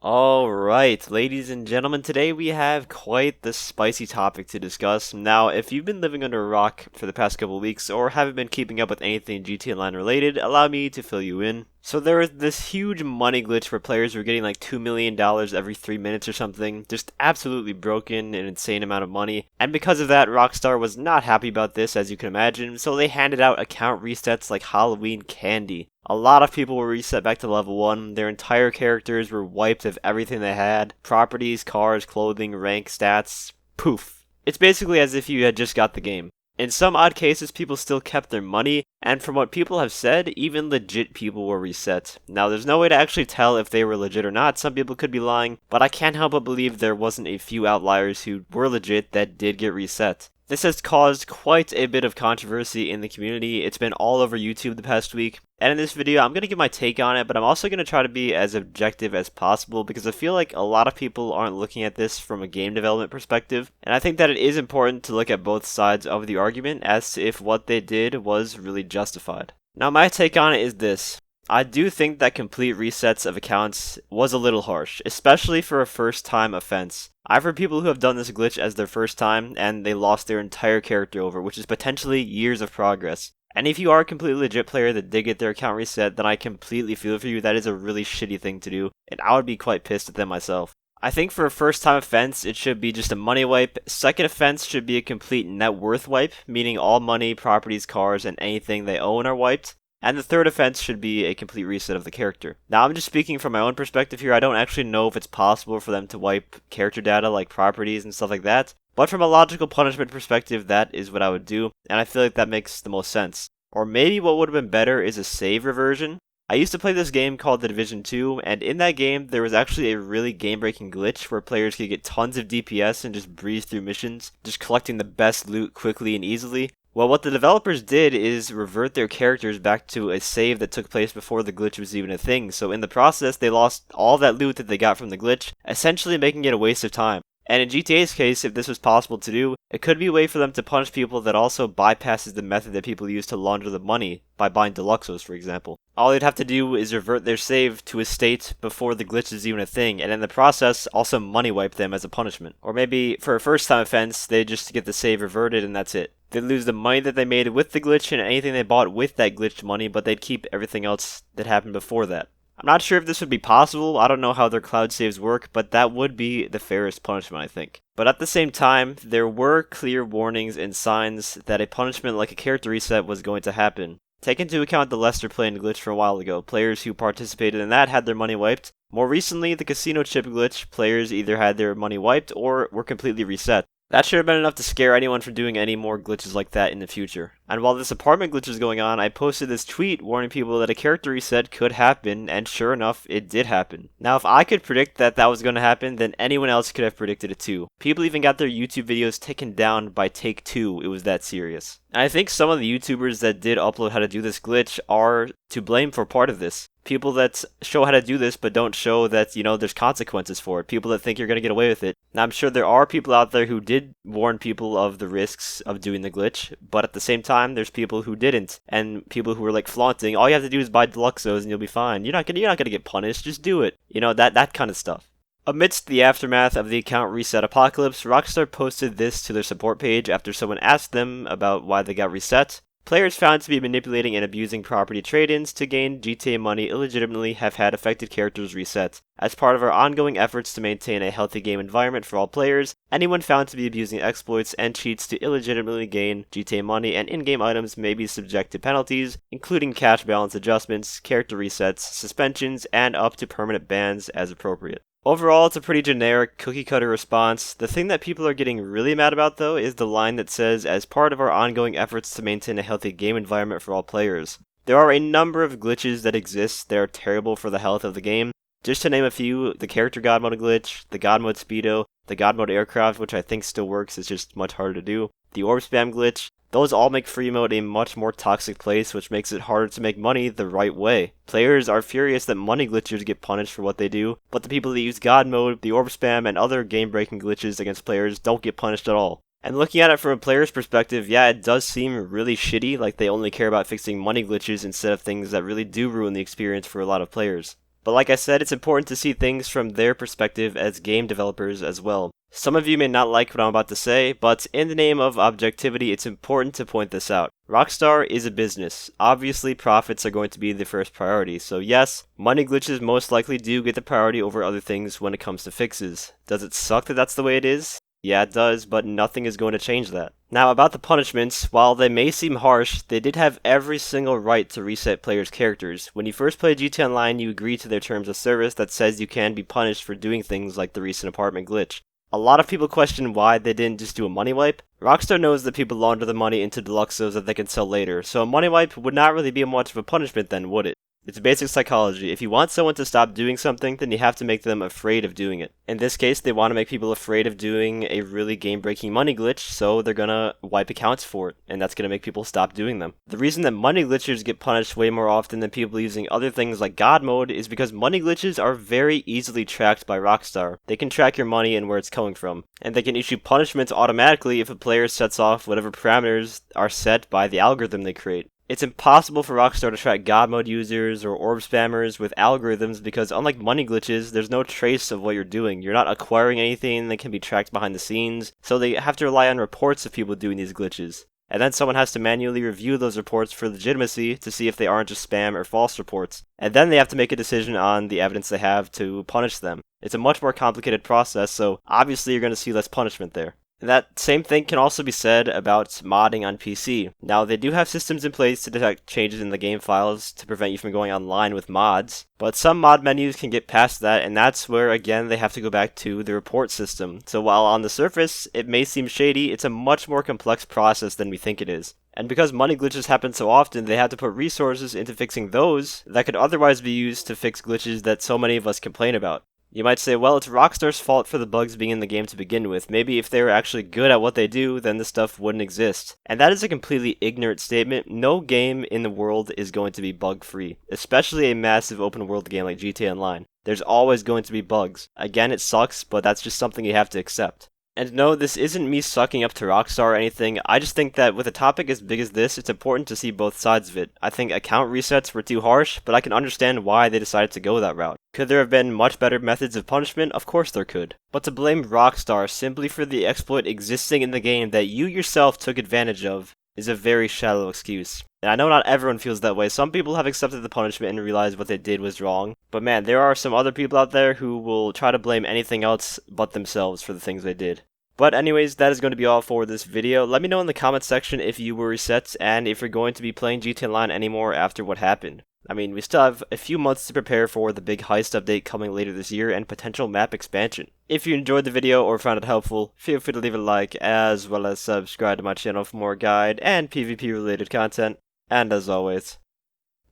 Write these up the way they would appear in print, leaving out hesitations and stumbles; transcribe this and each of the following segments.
Alright, ladies and gentlemen, today we have quite the spicy topic to discuss. Now, if you've been living under a rock for the past couple weeks or haven't been keeping up with anything GTA Online related, allow me to fill you in. So there was this huge money glitch where players were getting like $2 million every 3 minutes or something, just absolutely broken, an insane amount of money. And because of that, Rockstar was not happy about this, as you can imagine, so they handed out account resets like Halloween candy. A lot of people were reset back to level 1, their entire characters were wiped of everything they had, properties, cars, clothing, rank, stats, poof. It's basically as if you had just got the game. In some odd cases, people still kept their money, and from what people have said, even legit people were reset. Now, there's no way to actually tell if they were legit or not, some people could be lying, but I can't help but believe there wasn't a few outliers who were legit that did get reset. This has caused quite a bit of controversy in the community. It's been all over YouTube the past week. And in this video, I'm going to give my take on it, but I'm also going to try to be as objective as possible because I feel like a lot of people aren't looking at this from a game development perspective. And I think that it is important to look at both sides of the argument as to if what they did was really justified. Now, my take on it is this. I do think that complete resets of accounts was a little harsh, especially for a first-time offense. I've heard people who have done this glitch as their first time, and they lost their entire character over, which is potentially years of progress. And if you are a completely legit player that did get their account reset, then I completely feel for you. That is a really shitty thing to do, and I would be quite pissed at them myself. I think for a first-time offense, it should be just a money wipe. Second offense should be a complete net worth wipe, meaning all money, properties, cars, and anything they own are wiped. And the third offense should be a complete reset of the character. Now, I'm just speaking from my own perspective here. I don't actually know if it's possible for them to wipe character data like properties and stuff like that. But from a logical punishment perspective, that is what I would do. And I feel like that makes the most sense. Or maybe what would have been better is a save reversion. I used to play this game called The Division 2, and in that game, there was actually a really game-breaking glitch where players could get tons of DPS and just breeze through missions, just collecting the best loot quickly and easily. Well, what the developers did is revert their characters back to a save that took place before the glitch was even a thing, so in the process, they lost all that loot that they got from the glitch, essentially making it a waste of time. And in GTA's case, if this was possible to do, it could be a way for them to punish people that also bypasses the method that people use to launder the money by buying Deluxos, for example. All they'd have to do is revert their save to a state before the glitch is even a thing, and in the process, also money wipe them as a punishment. Or maybe, for a first-time offense, they just get the save reverted and that's it. They'd lose the money that they made with the glitch and anything they bought with that glitched money, but they'd keep everything else that happened before that. I'm not sure if this would be possible, I don't know how their cloud saves work, but that would be the fairest punishment, I think. But at the same time, there were clear warnings and signs that a punishment like a character reset was going to happen. Take into account the Lester plane glitch from a while ago. Players who participated in that had their money wiped. More recently, the casino chip glitch, players either had their money wiped or were completely reset. That should have been enough to scare anyone from doing any more glitches like that in the future. And while this apartment glitch was going on, I posted this tweet warning people that a character reset could happen, and sure enough, it did happen. Now, if I could predict that that was going to happen, then anyone else could have predicted it too. People even got their YouTube videos taken down by Take-Two, it was that serious. And I think some of the YouTubers that did upload how to do this glitch are to blame for part of this. People that show how to do this but don't show that, there's consequences for it. People that think you're going to get away with it. Now, I'm sure there are people out there who did warn people of the risks of doing the glitch, but at the same time, there's people who didn't. And people who were like flaunting, all you have to do is buy Deluxos and you'll be fine. You're not gonna get punished, just do it. That kind of stuff. Amidst the aftermath of the account reset apocalypse, Rockstar posted this to their support page after someone asked them about why they got reset. Players found to be manipulating and abusing property trade-ins to gain GTA money illegitimately have had affected characters reset. As part of our ongoing efforts to maintain a healthy game environment for all players, anyone found to be abusing exploits and cheats to illegitimately gain GTA money and in-game items may be subject to penalties, including cash balance adjustments, character resets, suspensions, and up to permanent bans as appropriate. Overall, it's a pretty generic, cookie-cutter response. The thing that people are getting really mad about, though, is the line that says, as part of our ongoing efforts to maintain a healthy game environment for all players. There are a number of glitches that exist that are terrible for the health of the game. Just to name a few, the character god mode glitch, the god mode speedo, the god mode aircraft, which I think still works, it's just much harder to do, the orb spam glitch. Those all make free mode a much more toxic place, which makes it harder to make money the right way. Players are furious that money glitchers get punished for what they do, but the people that use God mode, the orb spam, and other game-breaking glitches against players don't get punished at all. And looking at it from a player's perspective, yeah, it does seem really shitty, like they only care about fixing money glitches instead of things that really do ruin the experience for a lot of players. But like I said, it's important to see things from their perspective as game developers as well. Some of you may not like what I'm about to say, but in the name of objectivity, it's important to point this out. Rockstar is a business. Obviously, profits are going to be the first priority, so yes, money glitches most likely do get the priority over other things when it comes to fixes. Does it suck that that's the way it is? Yeah, it does, but nothing is going to change that. Now, about the punishments, while they may seem harsh, they did have every single right to reset players' characters. When you first play GTA Online, you agree to their terms of service that says you can be punished for doing things like the recent apartment glitch. A lot of people question why they didn't just do a money wipe. Rockstar knows that people launder the money into deluxos that they can sell later, so a money wipe would not really be much of a punishment then, would it? It's basic psychology. If you want someone to stop doing something, then you have to make them afraid of doing it. In this case, they want to make people afraid of doing a really game-breaking money glitch, so they're gonna wipe accounts for it, and that's gonna make people stop doing them. The reason that money glitchers get punished way more often than people using other things like God mode is because money glitches are very easily tracked by Rockstar. They can track your money and where it's coming from, and they can issue punishments automatically if a player sets off whatever parameters are set by the algorithm they create. It's impossible for Rockstar to track God mode users or orb spammers with algorithms because unlike money glitches, there's no trace of what you're doing. You're not acquiring anything that can be tracked behind the scenes, so they have to rely on reports of people doing these glitches. And then someone has to manually review those reports for legitimacy to see if they aren't just spam or false reports. And then they have to make a decision on the evidence they have to punish them. It's a much more complicated process, so obviously you're going to see less punishment there. That same thing can also be said about modding on PC. Now, they do have systems in place to detect changes in the game files to prevent you from going online with mods, but some mod menus can get past that, and that's where, again, they have to go back to the report system. So while on the surface, it may seem shady, it's a much more complex process than we think it is. And because money glitches happen so often, they have to put resources into fixing those that could otherwise be used to fix glitches that so many of us complain about. You might say, well, it's Rockstar's fault for the bugs being in the game to begin with. Maybe if they were actually good at what they do, then this stuff wouldn't exist. And that is a completely ignorant statement. No game in the world is going to be bug-free, especially a massive open-world game like GTA Online. There's always going to be bugs. Again, it sucks, but that's just something you have to accept. And no, this isn't me sucking up to Rockstar or anything. I just think that with a topic as big as this, it's important to see both sides of it. I think account resets were too harsh, but I can understand why they decided to go that route. Could there have been much better methods of punishment? Of course there could. But to blame Rockstar simply for the exploit existing in the game that you yourself took advantage of is a very shallow excuse. And I know not everyone feels that way. Some people have accepted the punishment and realized what they did was wrong. But man, there are some other people out there who will try to blame anything else but themselves for the things they did. But anyways, that is going to be all for this video. Let me know in the comment section if you were reset and if you're going to be playing GTA Online anymore after what happened. I mean, we still have a few months to prepare for the big heist update coming later this year and potential map expansion. If you enjoyed the video or found it helpful, feel free to leave a like as well as subscribe to my channel for more guide and PvP related content. And as always,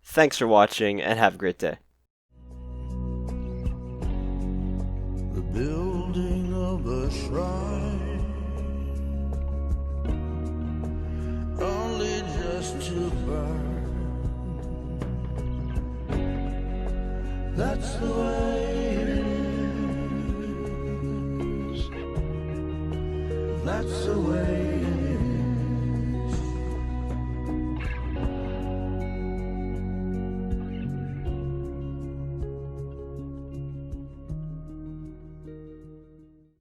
thanks for watching and have a great day. The building of a shrine, only just to burn. That's the way it is. That's the way